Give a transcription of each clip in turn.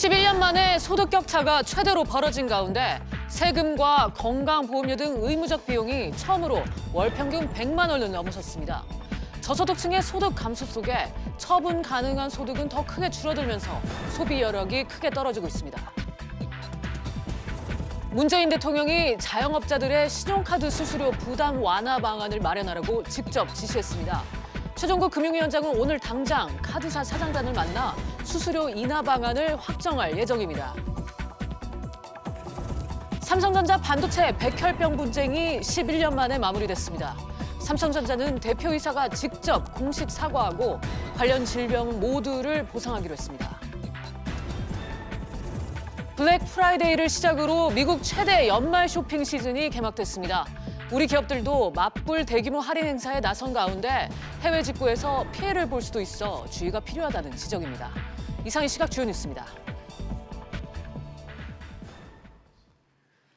11년 만에 소득 격차가 최대로 벌어진 가운데 세금과 건강보험료 등 의무적 비용이 처음으로 월 평균 100만 원을 넘어섰습니다. 저소득층의 소득 감소 속에 처분 가능한 소득은 더 크게 줄어들면서 소비 여력이 크게 떨어지고 있습니다. 문재인 대통령이 자영업자들의 신용카드 수수료 부담 완화 방안을 마련하라고 직접 지시했습니다. 최종국 금융위원장은 오늘 당장 카드사 사장단을 만나 수수료 인하 방안을 확정할 예정입니다. 삼성전자 반도체 백혈병 분쟁이 11년 만에 마무리됐습니다. 삼성전자는 대표이사가 직접 공식 사과하고 관련 질병 모두를 보상하기로 했습니다. 블랙 프라이데이를 시작으로 미국 최대 연말 쇼핑 시즌이 개막됐습니다. 우리 기업들도 맞불 대규모 할인 행사에 나선 가운데 해외 직구에서 피해를 볼 수도 있어 주의가 필요하다는 지적입니다. 이상이 시각 주요 뉴스입니다.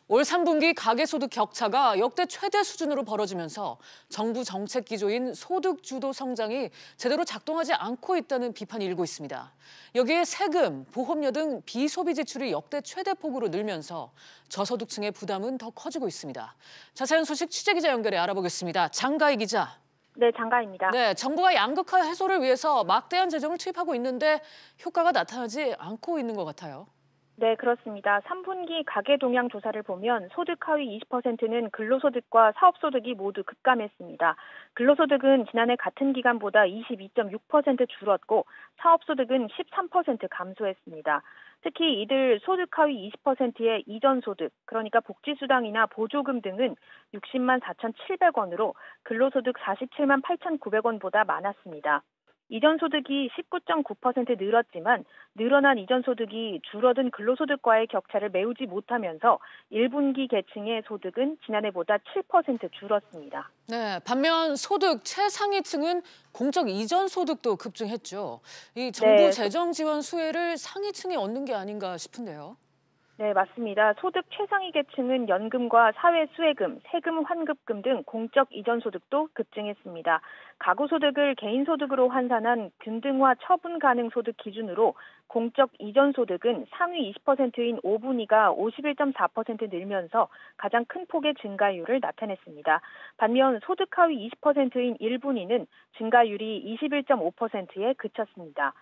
올 3분기 가계소득 격차가 역대 최대 수준으로 벌어지면서 정부 정책 기조인 소득주도 성장이 제대로 작동하지 않고 있다는 비판이 일고 있습니다. 여기에 세금, 보험료 등 비소비 지출이 역대 최대 폭으로 늘면서 저소득층의 부담은 더 커지고 있습니다. 자세한 소식 취재기자 연결해 알아보겠습니다. 장가희 기자. 네, 장가희입니다. 네, 정부가 양극화 해소를 위해서 막대한 재정을 투입하고 있는데 효과가 나타나지 않고 있는 것 같아요. 네, 그렇습니다. 3분기 가계 동향 조사를 보면 소득 하위 20%는 근로소득과 사업소득이 모두 급감했습니다. 근로소득은 지난해 같은 기간보다 22.6% 줄었고 사업소득은 13% 감소했습니다. 특히 이들 소득 하위 20%의 이전소득, 그러니까 복지수당이나 보조금 등은 60만 4,700원으로 근로소득 47만 8,900원보다 많았습니다. 이전 소득이 19.9% 늘었지만 늘어난 이전 소득이 줄어든 근로소득과의 격차를 메우지 못하면서 1분기 계층의 소득은 지난해보다 7% 줄었습니다. 네, 반면 소득 최상위층은 공적 이전 소득도 급증했죠. 이 정부 재정 지원 수혜를 상위층이 얻는 게 아닌가 싶은데요. 네, 맞습니다. 소득 최상위 계층은 연금과 사회수혜금, 세금 환급금 등 공적 이전 소득도 급증했습니다. 가구 소득을 개인 소득으로 환산한 균등화 처분 가능 소득 기준으로 공적 이전 소득은 상위 20%인 5분위가 51.4% 늘면서 가장 큰 폭의 증가율을 나타냈습니다. 반면 소득 하위 20%인 1분위는 증가율이 21.5%에 그쳤습니다.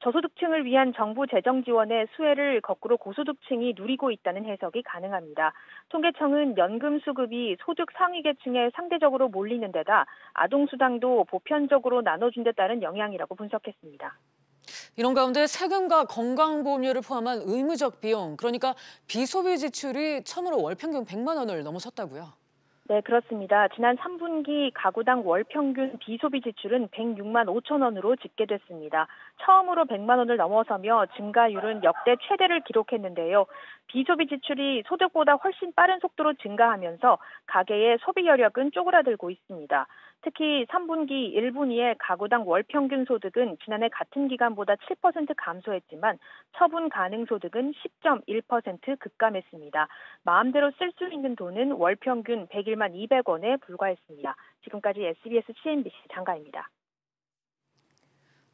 저소득층을 위한 정부 재정 지원의 수혜를 거꾸로 고소득층이 누리고 있다는 해석이 가능합니다. 통계청은 연금 수급이 소득 상위 계층에 상대적으로 몰리는 데다 아동수당도 보편적으로 나눠준 데 따른 영향이라고 분석했습니다. 이런 가운데 세금과 건강보험료를 포함한 의무적 비용, 그러니까 비소비 지출이 처음으로 월 평균 100만 원을 넘어섰다고요? 네, 그렇습니다. 지난 3분기 가구당 월 평균 비소비 지출은 106만 5천 원으로 집계됐습니다. 처음으로 100만 원을 넘어서며 증가율은 역대 최대를 기록했는데요. 비소비 지출이 소득보다 훨씬 빠른 속도로 증가하면서 가계의 소비 여력은 쪼그라들고 있습니다. 특히 3분기 1분위의 가구당 월 평균 소득은 지난해 같은 기간보다 7% 감소했지만 처분 가능 소득은 10.1% 급감했습니다. 마음대로 쓸 수 있는 돈은 월 평균 101만 200원에 불과했습니다. 지금까지 SBS CNBC 장가입니다.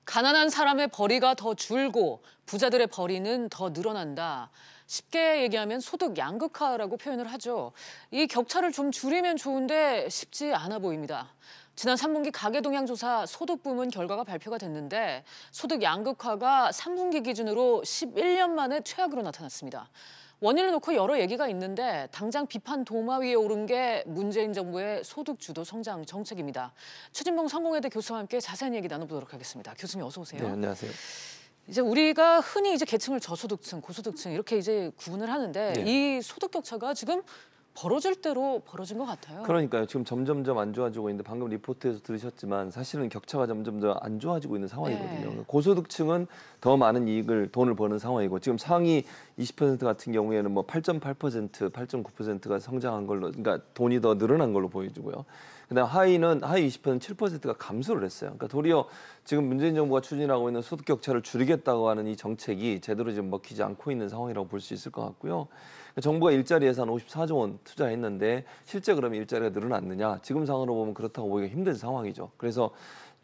가난한 사람의 벌이가 더 줄고 부자들의 벌이는 더 늘어난다. 쉽게 얘기하면 소득 양극화라고 표현을 하죠. 이 격차를 좀 줄이면 좋은데 쉽지 않아 보입니다. 지난 3분기 가계동향조사 소득부문 결과가 발표가 됐는데 소득 양극화가 3분기 기준으로 11년 만에 최악으로 나타났습니다. 원인을 놓고 여러 얘기가 있는데 당장 비판 도마 위에 오른 게 문재인 정부의 소득주도 성장 정책입니다. 최진봉 성공회대 교수와 함께 자세한 얘기 나눠보도록 하겠습니다. 교수님 어서 오세요. 네, 안녕하세요. 이제 우리가 흔히 이제 계층을 저소득층, 고소득층 이렇게 이제 구분을 하는데 네. 이 소득 격차가 지금 벌어질 대로 벌어진 것 같아요. 그러니까요. 지금 점점점 안 좋아지고 있는데 방금 리포트에서 들으셨지만 사실은 격차가 점점 더 안 좋아지고 있는 상황이거든요. 네. 고소득층은 더 많은 돈을 버는 상황이고 지금 상위 20% 같은 경우에는 뭐 8.8%, 8.9%가 성장한 걸로, 그러니까 돈이 더 늘어난 걸로 보여지고요. 그다음 하위 20%는 7%가 감소를 했어요. 그러니까 도리어 지금 문재인 정부가 추진하고 있는 소득 격차를 줄이겠다고 하는 이 정책이 제대로 지금 먹히지 않고 있는 상황이라고 볼 수 있을 것 같고요. 정부가 일자리 예산 54조 원 투자했는데 실제 그러면 일자리가 늘어났느냐? 지금 상황으로 보면 그렇다고 보기가 힘든 상황이죠. 그래서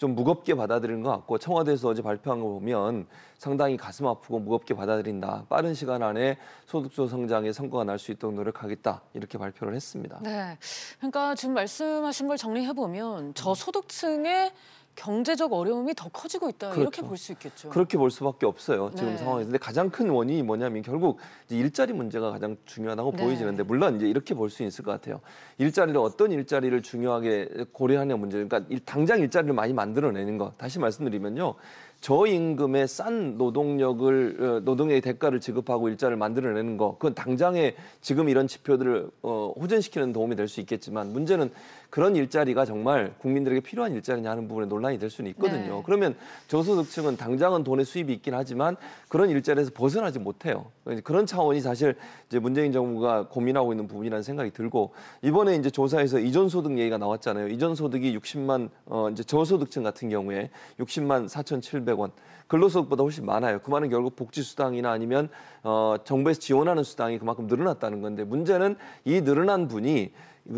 좀 무겁게 받아들이는 것 같고 청와대에서 어제 발표한 거 보면 상당히 가슴 아프고 무겁게 받아들인다. 빠른 시간 안에 소득주 성장의 성과가 날 수 있도록 노력하겠다. 이렇게 발표를 했습니다. 네, 그러니까 지금 말씀하신 걸 정리해 보면 저소득층의 경제적 어려움이 더 커지고 있다 이렇게 그렇죠. 볼 수 있겠죠. 그렇게 볼 수밖에 없어요. 지금 네. 상황에서. 근데 가장 큰 원인이 뭐냐면 결국 이제 일자리 문제가 가장 중요하다고 네. 보여지는데 물론 이제 이렇게 볼 수 있을 것 같아요. 일자리를 어떤 일자리를 중요하게 고려하냐 문제. 그러니까 당장 일자리를 많이 만들어내는 거. 다시 말씀드리면요. 저임금의 싼 노동력의 대가를 지급하고 일자리를 만들어내는 거. 그건 당장에 지금 이런 지표들을 호전시키는 도움이 될 수 있겠지만 문제는 그런 일자리가 정말 국민들에게 필요한 일자리냐 하는 부분에 논란이 될 수는 있거든요. 네. 그러면 저소득층은 당장은 돈의 수입이 있긴 하지만 그런 일자리에서 벗어나지 못해요. 그런 차원이 사실 이제 문재인 정부가 고민하고 있는 부분이라는 생각이 들고 이번에 이제 조사에서 이전소득 얘기가 나왔잖아요. 이전소득이 60만 이제 저소득층 같은 경우에 60만 4,700원. 근로소득보다 훨씬 많아요. 그 말은 결국 복지수당이나 아니면 정부에서 지원하는 수당이 그만큼 늘어났다는 건데 문제는 이 늘어난 분이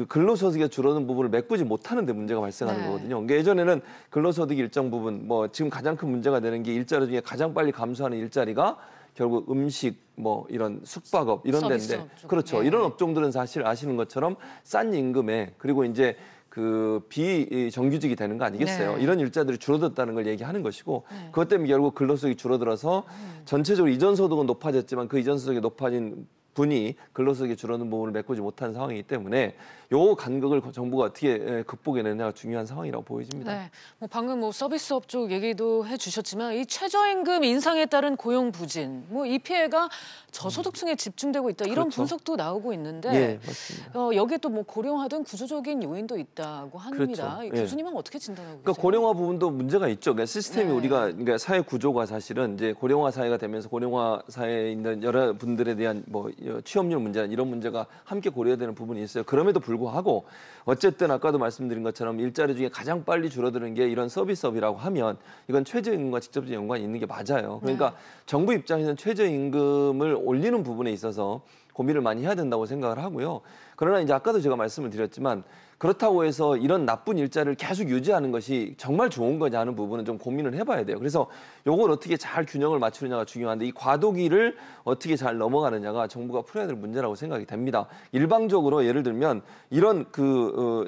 근로소득에 줄어든 부분을 메꾸지 못하는 데 문제가 발생하는 네. 거거든요. 그러니까 예전에는 근로소득 일정 부분, 뭐 지금 가장 큰 문제가 되는 게 일자리 중에 가장 빨리 감소하는 일자리가 결국 음식, 뭐 이런 숙박업 이런 데인데, 그렇죠. 네. 이런 업종들은 사실 아시는 것처럼 싼 임금에 그리고 이제 그 비정규직이 되는 거 아니겠어요? 네. 이런 일자들이 줄어들었다는 걸 얘기하는 것이고 네. 그것 때문에 결국 근로소득이 줄어들어서 전체적으로 이전 소득은 높아졌지만 그 이전 소득이 높아진 분이 근로소득이 줄어드는 부분을 메꾸지 못한 상황이기 때문에 요 간극을 정부가 어떻게 극복해내느냐가 중요한 상황이라고 보여집니다. 네, 뭐 방금 뭐 서비스업 쪽 얘기도 해주셨지만 이 최저임금 인상에 따른 고용 부진, 뭐 이 피해가 저소득층에 집중되고 있다 이런 그렇죠. 분석도 나오고 있는데 예, 맞습니다. 여기에 또 뭐 고령화등 구조적인 요인도 있다고 합니다. 그렇죠. 이 예. 교수님은 어떻게 진단하고 그러니까 계세요? 고령화 부분도 문제가 있죠. 그러니까 시스템이 네. 우리가 그러니까 사회 구조가 사실은 이제 고령화 사회가 되면서 고령화 사회에 있는 여러 분들에 대한 뭐 취업률 문제나 이런 문제가 함께 고려되는 부분이 있어요. 그럼에도 불구하고 어쨌든 아까도 말씀드린 것처럼 일자리 중에 가장 빨리 줄어드는 게 이런 서비스업이라고 하면 이건 최저임금과 직접적인 연관이 있는 게 맞아요. 그러니까 네. 정부 입장에서는 최저임금을 올리는 부분에 있어서 고민을 많이 해야 된다고 생각을 하고요. 그러나 이제 아까도 제가 말씀을 드렸지만 그렇다고 해서 이런 나쁜 일자리를 계속 유지하는 것이 정말 좋은 거냐 하는 부분은 좀 고민을 해봐야 돼요. 그래서 요걸 어떻게 잘 균형을 맞추느냐가 중요한데 이 과도기를 어떻게 잘 넘어가느냐가 정부가 풀어야 될 문제라고 생각이 됩니다. 일방적으로 예를 들면 이런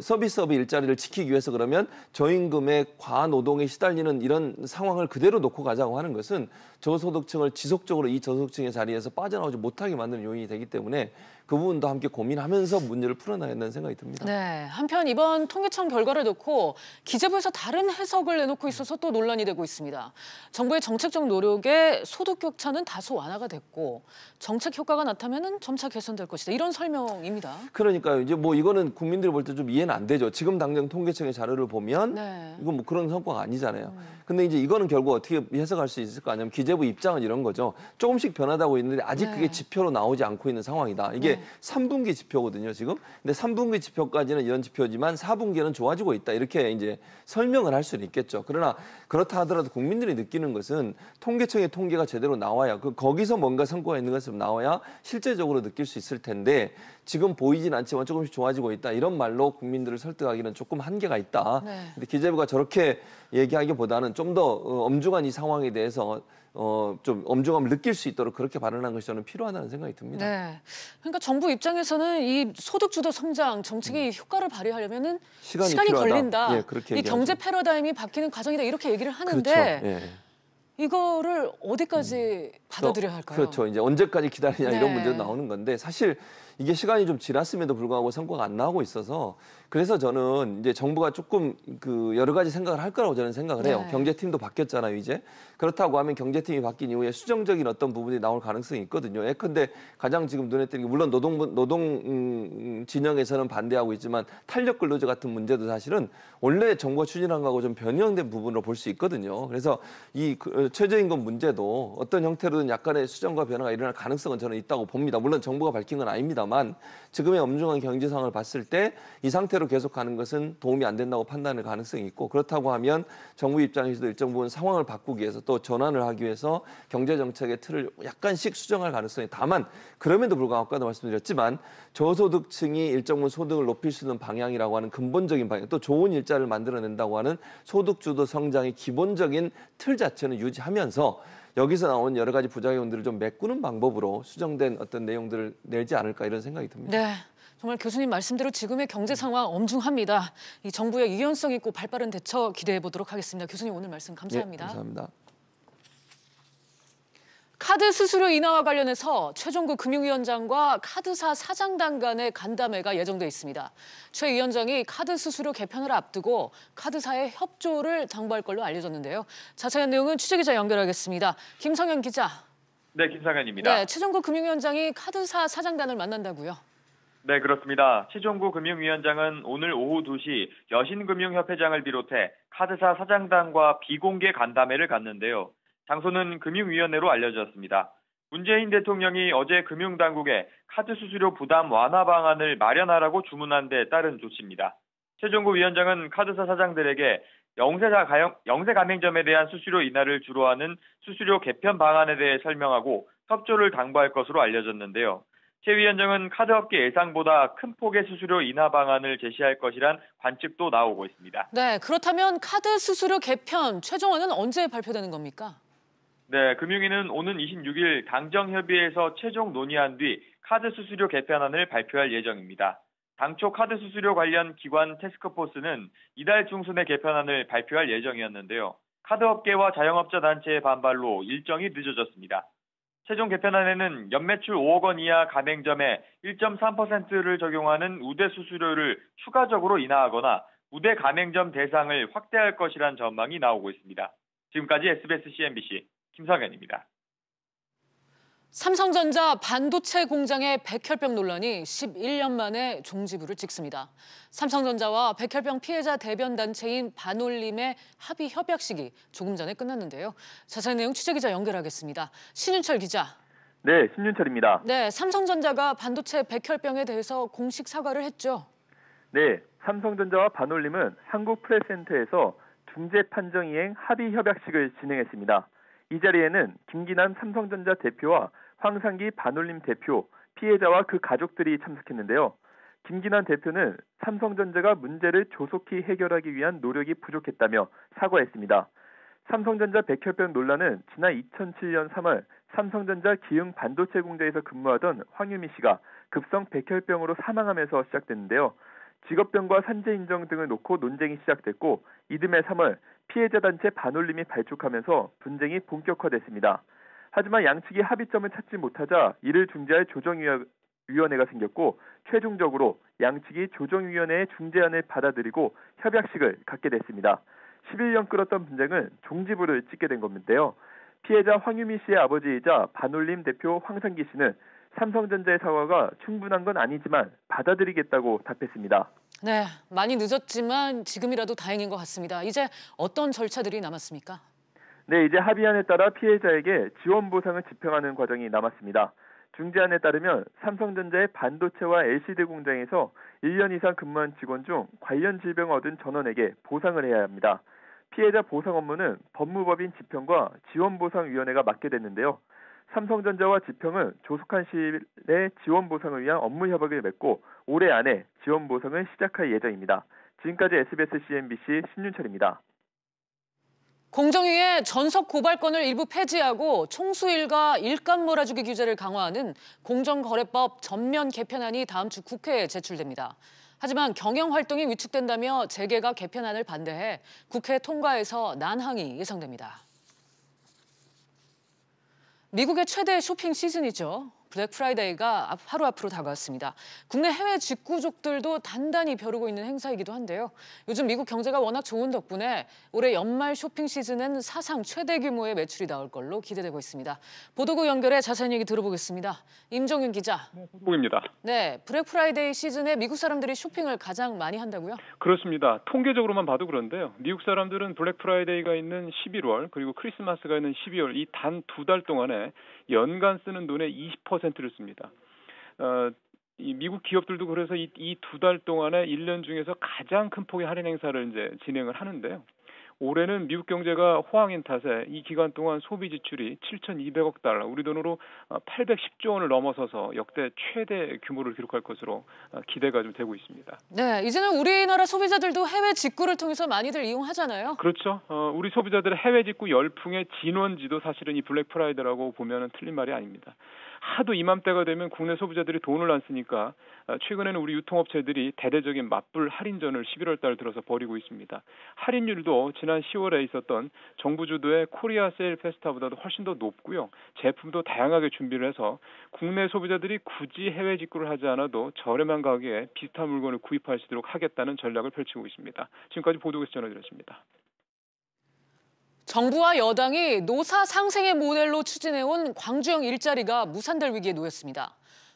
서비스업의 일자리를 지키기 위해서 그러면 저임금의 과노동에 시달리는 이런 상황을 그대로 놓고 가자고 하는 것은 저소득층을 지속적으로 이 저소득층의 자리에서 빠져나오지 못하게 만드는 요인이 되기 때문에 그 부분도 함께 고민하면서 문제를 풀어나가야 된다는 생각이 듭니다. 네, 한편 이번 통계청 결과를 놓고 기재부에서 다른 해석을 내놓고 있어서 또 논란이 되고 있습니다. 정부의 정책적 노력에 소득 격차는 다소 완화가 됐고 정책 효과가 나타나면 점차 개선될 것이다. 이런 설명입니다. 그러니까요. 이제 뭐 이거는 국민들이 볼 때 좀 이해는 안 되죠. 지금 당장 통계청의 자료를 보면 네. 이건 뭐 그런 성과가 아니잖아요. 근데 이제 이거는 결국 어떻게 해석할 수 있을까 하냐면 기재부 입장은 이런 거죠. 조금씩 변하다고 있는데 아직 네. 그게 지표로 나오지 않고 있는 상황이다. 이게 3분기 지표거든요, 지금. 근데 3분기 지표까지는 이런 지표지만 4분기에는 좋아지고 있다. 이렇게 이제 설명을 할 수는 있겠죠. 그러나 그렇다 하더라도 국민들이 느끼는 것은 통계청의 통계가 제대로 나와야 거기서 뭔가 성과가 있는 것을 나와야 실제적으로 느낄 수 있을 텐데 지금 보이진 않지만 조금씩 좋아지고 있다. 이런 말로 국민들을 설득하기는 조금 한계가 있다. 네. 근데 기재부가 저렇게 얘기하기보다는 좀 더 엄중한 이 상황에 대해서 좀 엄중함을 느낄 수 있도록 그렇게 발언한 것이 저는 필요하다는 생각이 듭니다. 네. 그러니까 정부 입장에서는 이 소득주도 성장 정책이 효과를 발휘하려면은 시간이 필요하다. 걸린다. 예, 그렇게 이 얘기하죠. 경제 패러다임이 바뀌는 과정이다. 이렇게 얘기를 하는데 그렇죠. 예. 이거를 어디까지 받아들여야 할까요? 그렇죠. 이제 언제까지 기다리냐 네. 이런 문제도 나오는 건데 사실 이게 시간이 좀 지났음에도 불구하고 성과가 안 나오고 있어서 그래서 저는 이제 정부가 조금 여러 가지 생각을 할 거라고 저는 생각을 해요. 네. 경제팀도 바뀌었잖아요, 이제. 그렇다고 하면 경제팀이 바뀐 이후에 수정적인 어떤 부분이 나올 가능성이 있거든요. 예컨대 가장 지금 눈에 띄는 게 물론 노동 진영에서는 반대하고 있지만 탄력 근로자 같은 문제도 사실은 원래 정부가 추진한 거하고 좀 변형된 부분으로 볼 수 있거든요. 그래서 이 최저임금 문제도 어떤 형태로든 약간의 수정과 변화가 일어날 가능성은 저는 있다고 봅니다. 물론 정부가 밝힌 건 아닙니다. 있습니다만 지금의 엄중한 경제 상황을 봤을 때 이 상태로 계속 가는 것은 도움이 안 된다고 판단할 가능성이 있고 그렇다고 하면 정부 입장에서도 일정 부분 상황을 바꾸기 위해서 또 전환을 하기 위해서 경제 정책의 틀을 약간씩 수정할 가능성이 다만 그럼에도 불구하고 아까도 말씀드렸지만 저소득층이 일정 부분 소득을 높일 수 있는 방향이라고 하는 근본적인 방향 또 좋은 일자리를 만들어낸다고 하는 소득주도 성장의 기본적인 틀 자체는 유지하면서 여기서 나온 여러 가지 부작용들을 좀 메꾸는 방법으로 수정된 어떤 내용들을 내지 않을까 이런 생각이 듭니다. 네, 정말 교수님 말씀대로 지금의 경제 상황 엄중합니다. 이 정부의 유연성 있고 발빠른 대처 기대해 보도록 하겠습니다. 교수님 오늘 말씀 감사합니다. 네, 감사합니다. 카드 수수료 인하와 관련해서 최종구 금융위원장과 카드사 사장단 간의 간담회가 예정돼 있습니다. 최 위원장이 카드 수수료 개편을 앞두고 카드사의 협조를 당부할 걸로 알려졌는데요. 자세한 내용은 취재기자 연결하겠습니다. 김성현 기자. 네, 김성현입니다. 네, 최종구 금융위원장이 카드사 사장단을 만난다고요? 네, 그렇습니다. 최종구 금융위원장은 오늘 오후 2시 여신금융협회장을 비롯해 카드사 사장단과 비공개 간담회를 갖는데요. 장소는 금융위원회로 알려졌습니다. 문재인 대통령이 어제 금융당국에 카드 수수료 부담 완화 방안을 마련하라고 주문한 데 따른 조치입니다. 최종구 위원장은 카드사 사장들에게 영세 가맹점에 대한 수수료 인하를 주로 하는 수수료 개편 방안에 대해 설명하고 협조를 당부할 것으로 알려졌는데요. 최 위원장은 카드업계 예상보다 큰 폭의 수수료 인하 방안을 제시할 것이란 관측도 나오고 있습니다. 네, 그렇다면 카드 수수료 개편 최종안은 언제 발표되는 겁니까? 네, 금융위는 오는 26일 당정협의회에서 최종 논의한 뒤 카드 수수료 개편안을 발표할 예정입니다. 당초 카드 수수료 관련 기관 태스크포스는 이달 중순에 개편안을 발표할 예정이었는데요. 카드업계와 자영업자 단체의 반발로 일정이 늦어졌습니다. 최종 개편안에는 연매출 5억 원 이하 가맹점에 1.3%를 적용하는 우대 수수료를 추가적으로 인하하거나 우대 가맹점 대상을 확대할 것이란 전망이 나오고 있습니다. 지금까지 SBS CNBC 김성현입니다. 삼성전자 반도체 공장의 백혈병 논란이 11년 만에 종지부를 찍습니다. 삼성전자와 백혈병 피해자 대변 단체인 반올림의 합의 협약식이 조금 전에 끝났는데요. 자세한 내용 취재기자 연결하겠습니다. 신윤철 기자. 네, 신윤철입니다. 네, 삼성전자가 반도체 백혈병에 대해서 공식 사과를 했죠. 네, 삼성전자와 반올림은 한국프레스센터에서 중재 판정 이행 합의 협약식을 진행했습니다. 이 자리에는 김기남 삼성전자 대표와 황상기 반올림 대표, 피해자와 그 가족들이 참석했는데요. 김기남 대표는 삼성전자가 문제를 조속히 해결하기 위한 노력이 부족했다며 사과했습니다. 삼성전자 백혈병 논란은 지난 2007년 3월 삼성전자 기흥 반도체 공장에서 근무하던 황유미 씨가 급성 백혈병으로 사망하면서 시작됐는데요. 직업병과 산재 인정 등을 놓고 논쟁이 시작됐고 이듬해 3월 피해자 단체 반올림이 발족하면서 분쟁이 본격화됐습니다. 하지만 양측이 합의점을 찾지 못하자 이를 중재할 조정위원회가 생겼고 최종적으로 양측이 조정위원회의 중재안을 받아들이고 협약식을 갖게 됐습니다. 11년 끌었던 분쟁은 종지부를 찍게 된 건데요. 피해자 황유미 씨의 아버지이자 반올림 대표 황상기 씨는 삼성전자의 사과가 충분한 건 아니지만 받아들이겠다고 답했습니다. 네, 많이 늦었지만 지금이라도 다행인 것 같습니다. 이제 어떤 절차들이 남았습니까? 네, 이제 합의안에 따라 피해자에게 지원 보상을 집행하는 과정이 남았습니다. 중재안에 따르면 삼성전자의 반도체와 LCD 공장에서 1년 이상 근무한 직원 중 관련 질병을 얻은 전원에게 보상을 해야 합니다. 피해자 보상 업무는 법무법인 지평과 지원보상위원회가 맡게 됐는데요. 삼성전자와 지평은 조속한 시일 내에 지원 보상을 위한 업무 협약을 맺고 올해 안에 지원 보상을 시작할 예정입니다. 지금까지 SBS CNBC 신윤철입니다. 공정위의 전석 고발권을 일부 폐지하고 총수 일가 일감 몰아주기 규제를 강화하는 공정거래법 전면 개편안이 다음 주 국회에 제출됩니다. 하지만 경영활동이 위축된다며 재계가 개편안을 반대해 국회 통과에서 난항이 예상됩니다. 미국의 최대 쇼핑 시즌이죠. 블랙 프라이데이가 하루 앞으로 다가왔습니다. 국내 해외 직구족들도 단단히 벼르고 있는 행사이기도 한데요. 요즘 미국 경제가 워낙 좋은 덕분에 올해 연말 쇼핑 시즌엔 사상 최대 규모의 매출이 나올 걸로 기대되고 있습니다. 보도국 연결해 자세한 얘기 들어보겠습니다. 임정윤 기자. 보도국입니다. 네, 블랙 프라이데이 시즌에 미국 사람들이 쇼핑을 가장 많이 한다고요? 그렇습니다. 통계적으로만 봐도 그런데요. 미국 사람들은 블랙 프라이데이가 있는 11월 그리고 크리스마스가 있는 12월 이 단 2달 동안에 연간 쓰는 돈의 20%를 씁니다. 이 미국 기업들도 그래서 이 두 달 동안에 1년 중에서 가장 큰 폭의 할인 행사를 이제 진행을 하는데요. 올해는 미국 경제가 호황인 탓에 이 기간 동안 소비 지출이 7,200억 달러, 우리 돈으로 810조 원을 넘어서서 역대 최대 규모를 기록할 것으로 기대가 좀 되고 있습니다. 네, 이제는 우리나라 소비자들도 해외 직구를 통해서 많이들 이용하잖아요. 그렇죠. 우리 소비자들의 해외 직구 열풍의 진원지도 사실은 이 블랙 프라이데이라고 보면은 틀린 말이 아닙니다. 하도 이맘때가 되면 국내 소비자들이 돈을 안 쓰니까 최근에는 우리 유통업체들이 대대적인 맞불 할인전을 11월 달 들어서 벌이고 있습니다. 할인율도 지난 10월에 있었던 정부 주도의 코리아 세일 페스타보다도 훨씬 더 높고요. 제품도 다양하게 준비를 해서 국내 소비자들이 굳이 해외 직구를 하지 않아도 저렴한 가격에 비슷한 물건을 구입할 수 있도록 하겠다는 전략을 펼치고 있습니다. 지금까지 보도국에서 전해드렸습니다. 정부와 여당이 노사 상생의 모델로 추진해온 광주형 일자리가 무산될 위기에 놓였습니다.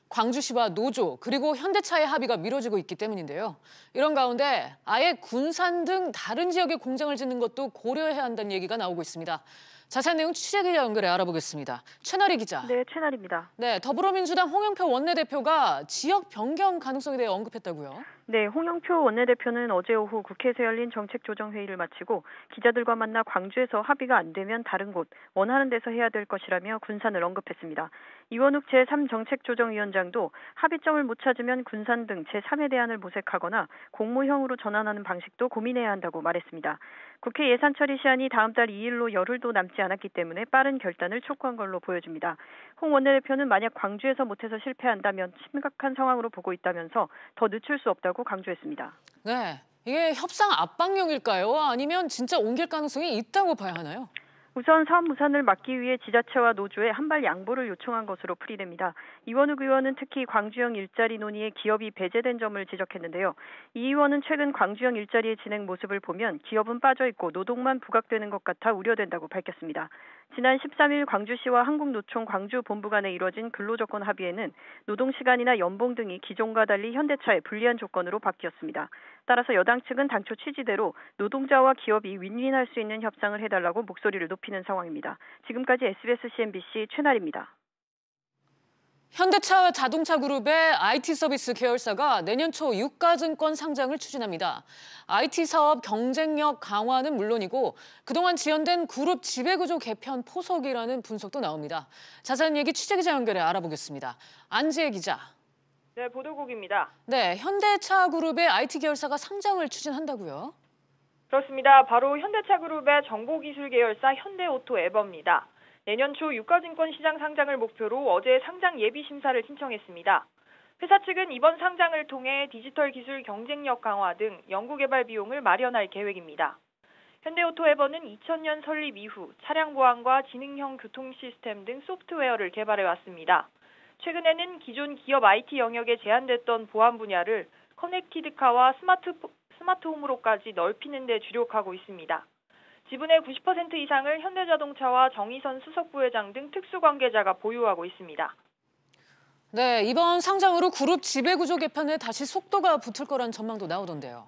광주시와 노조 그리고 현대차의 합의가 미뤄지고 있기 때문인데요. 이런 가운데 아예 군산 등 다른 지역에 공장을 짓는 것도 고려해야 한다는 얘기가 나오고 있습니다. 자세한 내용 취재기자 연결해 알아보겠습니다. 최나리 기자. 네, 최나리입니다. 네, 더불어민주당 홍영표 원내대표가 지역 변경 가능성에 대해 언급했다고요? 네, 홍영표 원내대표는 어제 오후 국회에서 열린 정책조정회의를 마치고 기자들과 만나 광주에서 합의가 안 되면 다른 곳, 원하는 데서 해야 될 것이라며 군산을 언급했습니다. 이원욱 제3정책조정위원장도 합의점을 못 찾으면 군산 등 제3의 대안을 모색하거나 공무형으로 전환하는 방식도 고민해야 한다고 말했습니다. 국회 예산 처리 시한이 다음 달 2일로 열흘도 남지 않았기 때문에 빠른 결단을 촉구한 걸로 보여집니다. 홍 원내대표는 만약 광주에서 못해서 실패한다면 심각한 상황으로 보고 있다면서 더 늦출 수 없다고 강조했습니다. 네, 이게 협상 압박용일까요? 아니면 진짜 옮길 가능성이 있다고 봐야 하나요? 우선 사업 무산을 막기 위해 지자체와 노조에 한발 양보를 요청한 것으로 풀이됩니다. 이원욱 의원은 특히 광주형 일자리 논의에 기업이 배제된 점을 지적했는데요. 이 의원은 최근 광주형 일자리의 진행 모습을 보면 기업은 빠져있고 노동만 부각되는 것 같아 우려된다고 밝혔습니다. 지난 13일 광주시와 한국노총 광주본부 간에 이뤄진 근로조건 합의에는 노동시간이나 연봉 등이 기존과 달리 현대차의 불리한 조건으로 바뀌었습니다. 따라서 여당 측은 당초 취지대로 노동자와 기업이 윈윈할 수 있는 협상을 해달라고 목소리를 높이는 상황입니다. 지금까지 SBS CNBC 최나리입니다. 현대차 자동차 그룹의 IT 서비스 계열사가 내년 초 유가증권 상장을 추진합니다. IT 사업 경쟁력 강화는 물론이고 그동안 지연된 그룹 지배구조 개편 포석이라는 분석도 나옵니다. 자세한 얘기 취재기자 연결해 알아보겠습니다. 안지혜 기자. 네, 보도국입니다. 네, 현대차 그룹의 IT 계열사가 상장을 추진한다고요? 그렇습니다. 바로 현대차 그룹의 정보기술 계열사 현대오토에버입니다. 내년 초 유가증권 시장 상장을 목표로 어제 상장 예비 심사를 신청했습니다. 회사 측은 이번 상장을 통해 디지털 기술 경쟁력 강화 등 연구개발 비용을 마련할 계획입니다. 현대오토에버는 2000년 설립 이후 차량 보안과 지능형 교통 시스템 등 소프트웨어를 개발해 왔습니다. 최근에는 기존 기업 IT 영역에 제한됐던 보안 분야를 커넥티드카와 스마트홈으로까지 넓히는 데 주력하고 있습니다. 지분의 90% 이상을 현대자동차와 정의선 수석부회장 등 특수관계자가 보유하고 있습니다. 네, 이번 상장으로 그룹 지배구조 개편에 다시 속도가 붙을 거란 전망도 나오던데요.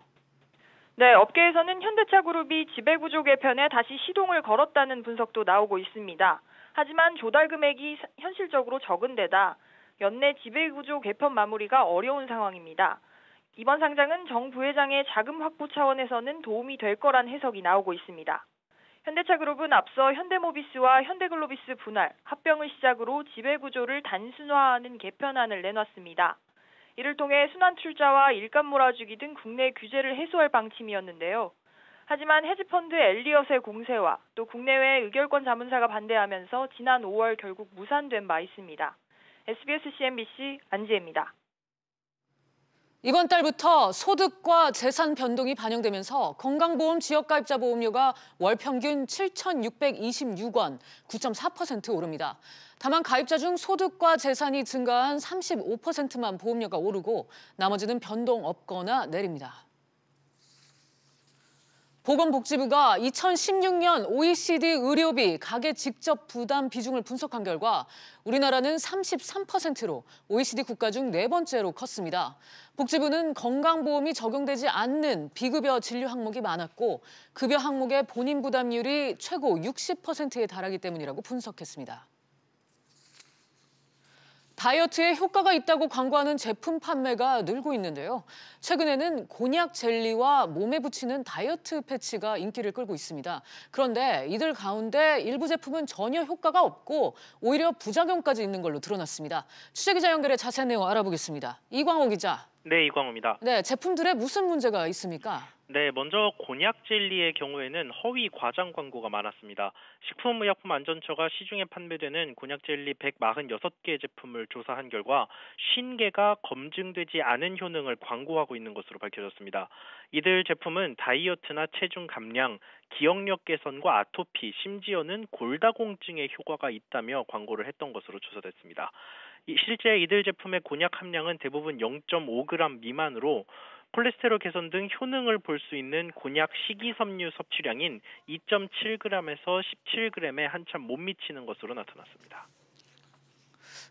네, 업계에서는 현대차 그룹이 지배구조 개편에 다시 시동을 걸었다는 분석도 나오고 있습니다. 하지만 조달 금액이 현실적으로 적은 데다 연내 지배구조 개편 마무리가 어려운 상황입니다. 이번 상장은 정 부회장의 자금 확보 차원에서는 도움이 될 거란 해석이 나오고 있습니다. 현대차 그룹은 앞서 현대모비스와 현대글로비스 분할, 합병을 시작으로 지배구조를 단순화하는 개편안을 내놨습니다. 이를 통해 순환출자와 일감 몰아주기 등 국내 규제를 해소할 방침이었는데요. 하지만 헤지펀드 엘리엇의 공세와 또 국내외 의결권 자문사가 반대하면서 지난 5월 결국 무산된 바 있습니다. SBS CNBC 안지혜입니다. 이번 달부터 소득과 재산 변동이 반영되면서 건강보험 지역가입자 보험료가 월 평균 7,626원, 9.4% 오릅니다. 다만 가입자 중 소득과 재산이 증가한 35%만 보험료가 오르고 나머지는 변동 없거나 내립니다. 보건복지부가 2016년 OECD 의료비 가계 직접 부담 비중을 분석한 결과 우리나라는 33%로 OECD 국가 중 4번째로 컸습니다. 복지부는 건강보험이 적용되지 않는 비급여 진료 항목이 많았고 급여 항목의 본인 부담률이 최고 60%에 달하기 때문이라고 분석했습니다. 다이어트에 효과가 있다고 광고하는 제품 판매가 늘고 있는데요. 최근에는 곤약 젤리와 몸에 붙이는 다이어트 패치가 인기를 끌고 있습니다. 그런데 이들 가운데 일부 제품은 전혀 효과가 없고 오히려 부작용까지 있는 걸로 드러났습니다. 취재기자 연결해 자세한 내용 알아보겠습니다. 이광호 기자. 네, 이광호입니다. 네, 제품들에 무슨 문제가 있습니까? 네, 먼저 곤약 젤리의 경우에는 허위 과장 광고가 많았습니다. 식품의약품안전처가 시중에 판매되는 곤약 젤리 146개 제품을 조사한 결과 50개가 검증되지 않은 효능을 광고하고 있는 것으로 밝혀졌습니다. 이들 제품은 다이어트나 체중 감량, 기억력 개선과 아토피, 심지어는 골다공증에 효과가 있다며 광고를 했던 것으로 조사됐습니다. 실제 이들 제품의 곤약 함량은 대부분 0.5g 미만으로 콜레스테롤 개선 등 효능을 볼 수 있는 곤약 식이섬유 섭취량인 2.7g에서 17g에 한참 못 미치는 것으로 나타났습니다.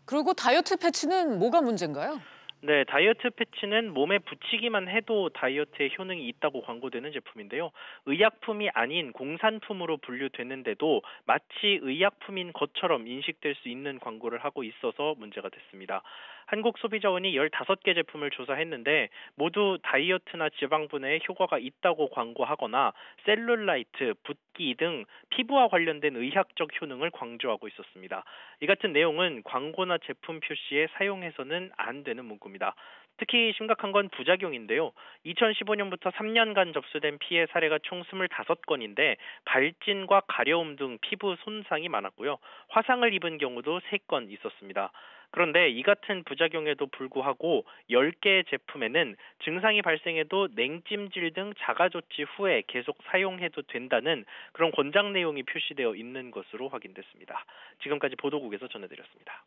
그리고 다이어트 패치는 뭐가 문제인가요? 네, 다이어트 패치는 몸에 붙이기만 해도 다이어트에 효능이 있다고 광고되는 제품인데요. 의약품이 아닌 공산품으로 분류됐는데도 마치 의약품인 것처럼 인식될 수 있는 광고를 하고 있어서 문제가 됐습니다. 한국소비자원이 15개 제품을 조사했는데 모두 다이어트나 지방 분해에 효과가 있다고 광고하거나 셀룰라이트, 붓기 등 피부와 관련된 의학적 효능을 강조하고 있었습니다. 이 같은 내용은 광고나 제품 표시에 사용해서는 안 되는 문구입니다. 특히 심각한 건 부작용인데요. 2015년부터 3년간 접수된 피해 사례가 총 25건인데 발진과 가려움 등 피부 손상이 많았고요. 화상을 입은 경우도 3건 있었습니다. 그런데 이 같은 부작용에도 불구하고 10개의 제품에는 증상이 발생해도 냉찜질 등 자가조치 후에 계속 사용해도 된다는 그런 권장 내용이 표시되어 있는 것으로 확인됐습니다. 지금까지 보도국에서 전해드렸습니다.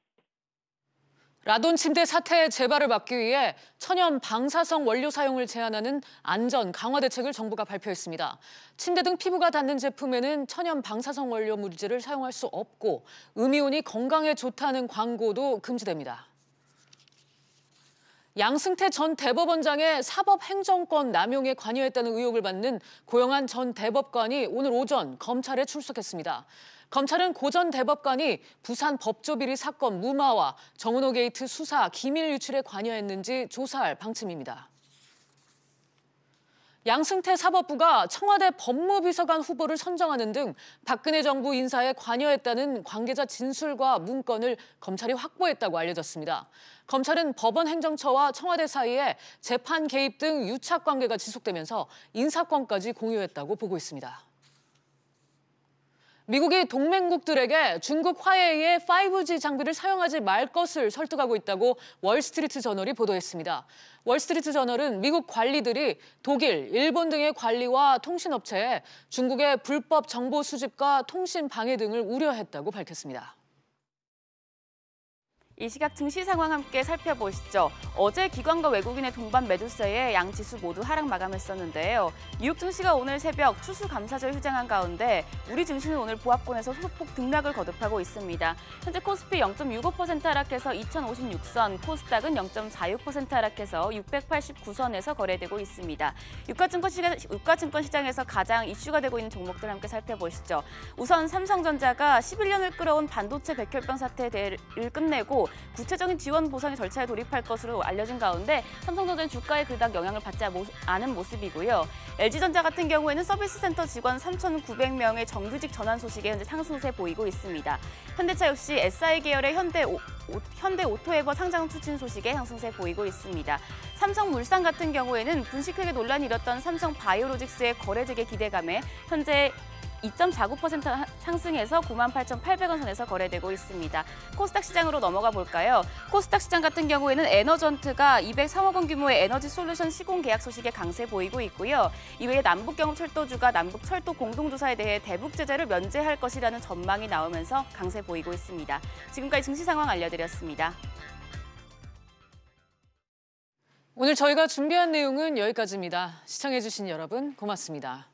라돈 침대 사태 재발을 막기 위해 천연 방사성 원료 사용을 제한하는 안전 강화 대책을 정부가 발표했습니다. 침대 등 피부가 닿는 제품에는 천연 방사성 원료 물질을 사용할 수 없고 음이온이 건강에 좋다는 광고도 금지됩니다. 양승태 전 대법원장의 사법행정권 남용에 관여했다는 의혹을 받는 고영한 전 대법관이 오늘 오전 검찰에 출석했습니다. 검찰은 고 전 대법관이 부산 법조비리 사건 무마와 정은호 게이트 수사 기밀 유출에 관여했는지 조사할 방침입니다. 양승태 사법부가 청와대 법무비서관 후보를 선정하는 등 박근혜 정부 인사에 관여했다는 관계자 진술과 문건을 검찰이 확보했다고 알려졌습니다. 검찰은 법원 행정처와 청와대 사이에 재판 개입 등 유착 관계가 지속되면서 인사권까지 공유했다고 보고 있습니다. 미국이 동맹국들에게 중국 화웨이의 5G 장비를 사용하지 말 것을 설득하고 있다고 월스트리트 저널이 보도했습니다. 월스트리트 저널은 미국 관리들이 독일, 일본 등의 관리와 통신업체에 중국의 불법 정보 수집과 통신 방해 등을 우려했다고 밝혔습니다. 이 시각 증시 상황 함께 살펴보시죠. 어제 기관과 외국인의 동반 매도세에 양 지수 모두 하락 마감했었는데요. 뉴욕 증시가 오늘 새벽 추수감사절 휴장한 가운데 우리 증시는 오늘 보합권에서 소폭 등락을 거듭하고 있습니다. 현재 코스피 0.65% 하락해서 2056선, 코스닥은 0.46% 하락해서 689선에서 거래되고 있습니다. 유가증권 시장에서 가장 이슈가 되고 있는 종목들 함께 살펴보시죠. 우선 삼성전자가 11년을 끌어온 반도체 백혈병 사태를 끝내고 구체적인 지원 보상의 절차에 돌입할 것으로 알려진 가운데 삼성전자는 주가에 그닥 영향을 받지 않은 모습이고요. LG전자 같은 경우에는 서비스 센터 직원 3,900명의 정규직 전환 소식에 현재 상승세 보이고 있습니다. 현대차 역시 SI 계열의 현대오토에버 상장 추진 소식에 상승세 보이고 있습니다. 삼성물산 같은 경우에는 분식회계 논란이 일었던 삼성바이오로직스의 거래 재개 기대감에 현재 2.49% 상승해서 98,800원 선에서 거래되고 있습니다. 코스닥 시장으로 넘어가 볼까요? 코스닥 시장 같은 경우에는 에너전트가 203억 원 규모의 에너지 솔루션 시공 계약 소식에 강세 보이고 있고요. 이외에 남북경업철도주가 남북철도 공동조사에 대해 대북 제재를 면제할 것이라는 전망이 나오면서 강세 보이고 있습니다. 지금까지 증시 상황 알려드렸습니다. 오늘 저희가 준비한 내용은 여기까지입니다. 시청해주신 여러분 고맙습니다.